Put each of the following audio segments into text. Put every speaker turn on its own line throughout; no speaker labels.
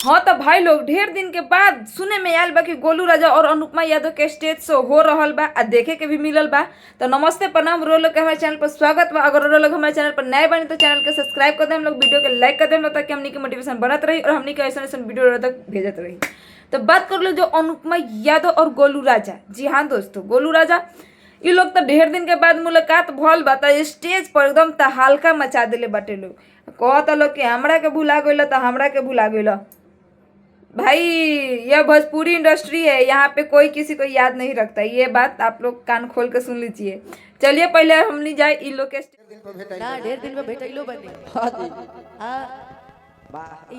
हाँ तो भाई लोग ढेर दिन के बाद सुने में आयल बा कि गोलू राजा और अनुपमा यादव के स्टेज शो हो रहल बा आ देखे के भी मिलल बा। तो नमस्ते प्रणाम, रो लोग के हमारे चैनल पर स्वागत बा। अगर रो लोग हमारे चैनल पर नए बने तो चैनल के सब्सक्राइब कर दे, हम लोग वीडियो के लाइक कर दे ताकि हमनी के मोटिवेशन बनत रही और हमनी के ऐसा ऐसा वीडियो तक भेजत रही। तो बात कर लो जो अनुपमा यादव और गोलू राजा। जी हाँ दोस्तों, गोलू राजा ये लोग तो ढेर दिन के बाद मुलाकात भल बा। स्टेज पर एकदम तहलका मचा दिले बाटे लोग। कहता लोग कि हमरा के भुला गइल तो हमरा के भुला गइल। भाई यह भोजपुरी इंडस्ट्री है, यहाँ पे कोई किसी को याद नहीं रखता। ये बात आप लोग कान खोल के सुन लीजिए। चलिए पहले हम नहीं जाए इन लोग के
ना ढेर दिन में भेटैलो बने।
हाँ जी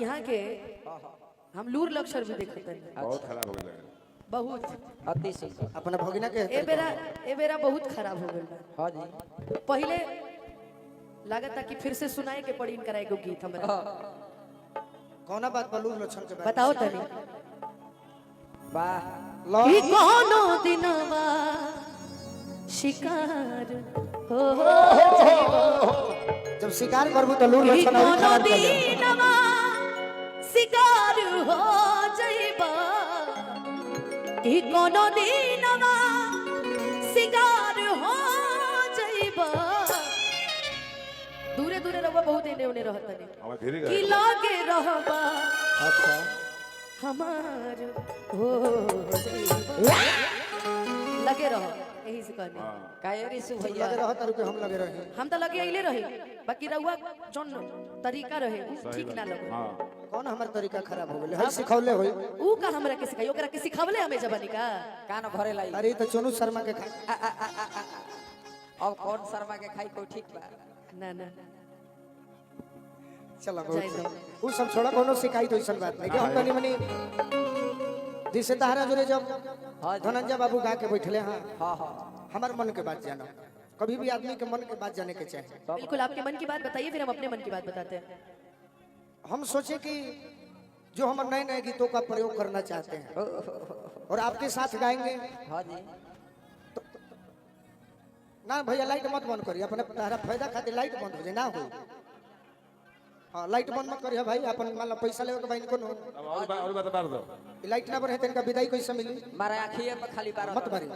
यहाँ के हम लूर लक्षर भी देखते हैं।
बहुत खराब हो गया,
बहुत
अति सुंदर अपना भगिना के
ए बेरा बहुत खराब हो गया।
हाँ जी
पहले लागत कि फिर से सुनाए के पड़ी इनका एगो गीत हमरा।
कौना बात पर लूर लक्षण के
बताओ तनी।
वाह
कि कोनो दिनवा शिकार हो
जब शिकार करबू तो लूर
कि
लक्षण और
कोनो
खराब कर दे।
दिनवा शिकार हो जाइबा कि कोनो दिनवा शिकार हो जाइबा। दूरे दूरे रहो, बहुत एने ओने रहत नहीं कि लागे रहबा
अच्छा
हमार हो जाइबा। लगे रहो यही से कहने
कायरी सु
लगे
भैया
रह तारू के हम लगे रहे।
हम तो लगे अइले रहे, बाकी रहुआ जौन तरीका रहे उ ठीक ना लगे।
कौन हमार तरीका खराब हो गेले है सिखौले होई।
ऊ का हमरा के सिखाई, ओकरा के सिखावले हमें जबानी का।
कान भरे लाई।
अरे तो चोनू शर्मा के खा
अब कौन शर्मा के खाई कोई ठीक बा
ना ना
चला
जाई
बहुत
दो।
उ सब छोड़ा कोनो शिकायत होइसन बात नहीं। हम तनी मनी दिसे तहरा जोरे जब धनंजय बाबू गा के बैठले। हां
हाँ हाँ
हमार मन के बात जानो। कभी भी आदमी के मन के बात जाने के चाहिए।
बिल्कुल आपके मन की बात बताइए, फिर हम अपने मन की बात बताते हैं।
हम सोचे कि जो हम नए नए गीतों का प्रयोग करना चाहते हैं और आपके साथ गाएंगे।
हाँ जी
ना भैया लाइट मत बंद करिए, अपने तारा फायदा खातिर लाइट बंद हो जाए ना हो। हाँ लाइट बंद मत करिए भाई, अपन मान लो पैसा लेवे के भाई इनको
और बात मार दो।
लाइट ना बने इनका विदाई कैसे मिली।
मारा आँखिए पर खाली बार
मत मारी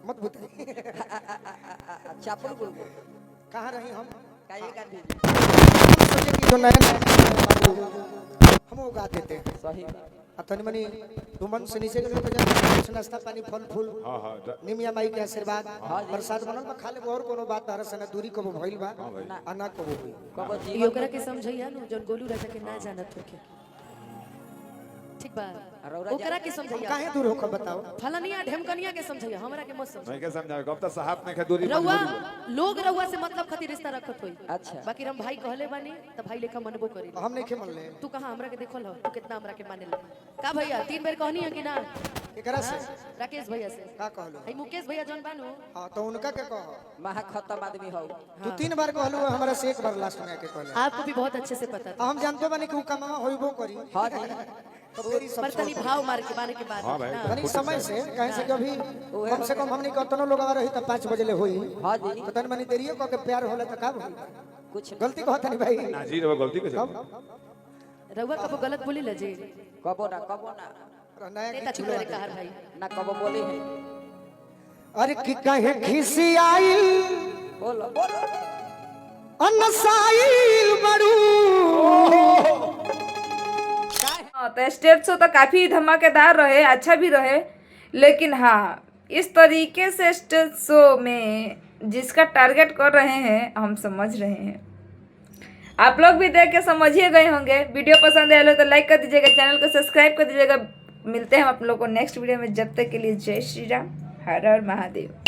मत बुताई।
चापुर गुलगुल
कहाँ रही हम
काये गांधी
हम सोचे कि जो नए हम वो गा देते हैं।
सही
तनी मनी तुमन से नीचे के कुछ नाश्ता पानी फल फूल
हाँ हाँ
निमिया माई के आशीर्वाद प्रसाद बनल बा। खाले और कोनो बात तारा से ना दूरी को भइल बा आ ना को हुई।
कबो
ये
जीवन
ओकरा के समझैया नु जौन गोलू राजा के ना जानत होके। ठीक बा, ओकरा के समझैया।
काहे दूर होकर बताओ।
फलनिया ढेमकनिया के समझैया, हमरा के मत समझ।
मैं क्या समझावे कब तक साहब ने के दूरी
रउआ लोग रउआ से मतलब खातिर रिश्ता रखत होई।
अच्छा
बाकी हम भाई कहले बानी त भाई लेखा मनबो करी।
हम नहीं के मन ले
तू कहां हमरा के देखल हो, तू कितना हमरा के माने ले का भैया? 3 बेर कहनी है कि ना?
एकरा से
राकेश भैया से
का कहलो।
आई मुकेश भैया जौन बानू
हां तो उनका के कहो।
महा खत्म आदमी हो
तू 3 बार कहलो, हमरा से 1 बार लास्ट में आके कहले।
आपको भी बहुत अच्छे से पता था।
हम जानते बानी कि उ कमावा होइबो करी।
हाँ जी
तो तेरी सब
पर तनी भाव मार के बाने के बाद
हाँ भाई।
ना।
तनी समय से कहे से कि अभी कम से कम हमनी कतनो लोग आ रही त 5 बजे ले होई।
हाँ जी
तो तनी मनी देरियो क के प्यार होला त का होई।
कुछ
गलती कहत नहीं भाई।
ना जी रे गलती कैसे
रउआ कबो गलत बोली ल जी
कबो ना
नया
नेता
गीत
चुप
छुड़ा
रहे
दे।
कहर भाई।
ना कबो बोली है
अरे कि कहे खिसी आई
बोलो बोलो
अनसाइल बड़ू।
हाँ तो स्टेज शो तो काफ़ी धमाकेदार रहे, अच्छा भी रहे। लेकिन हाँ इस तरीके से स्टेज शो में जिसका टारगेट कर रहे हैं हम समझ रहे हैं। आप लोग भी देख के समझिए गए होंगे। वीडियो पसंद आए तो लाइक कर दीजिएगा, चैनल को सब्सक्राइब कर दीजिएगा। मिलते हैं हम आप लोग को नेक्स्ट वीडियो में। जब तक के लिए जय श्री राम, हर हर महादेव।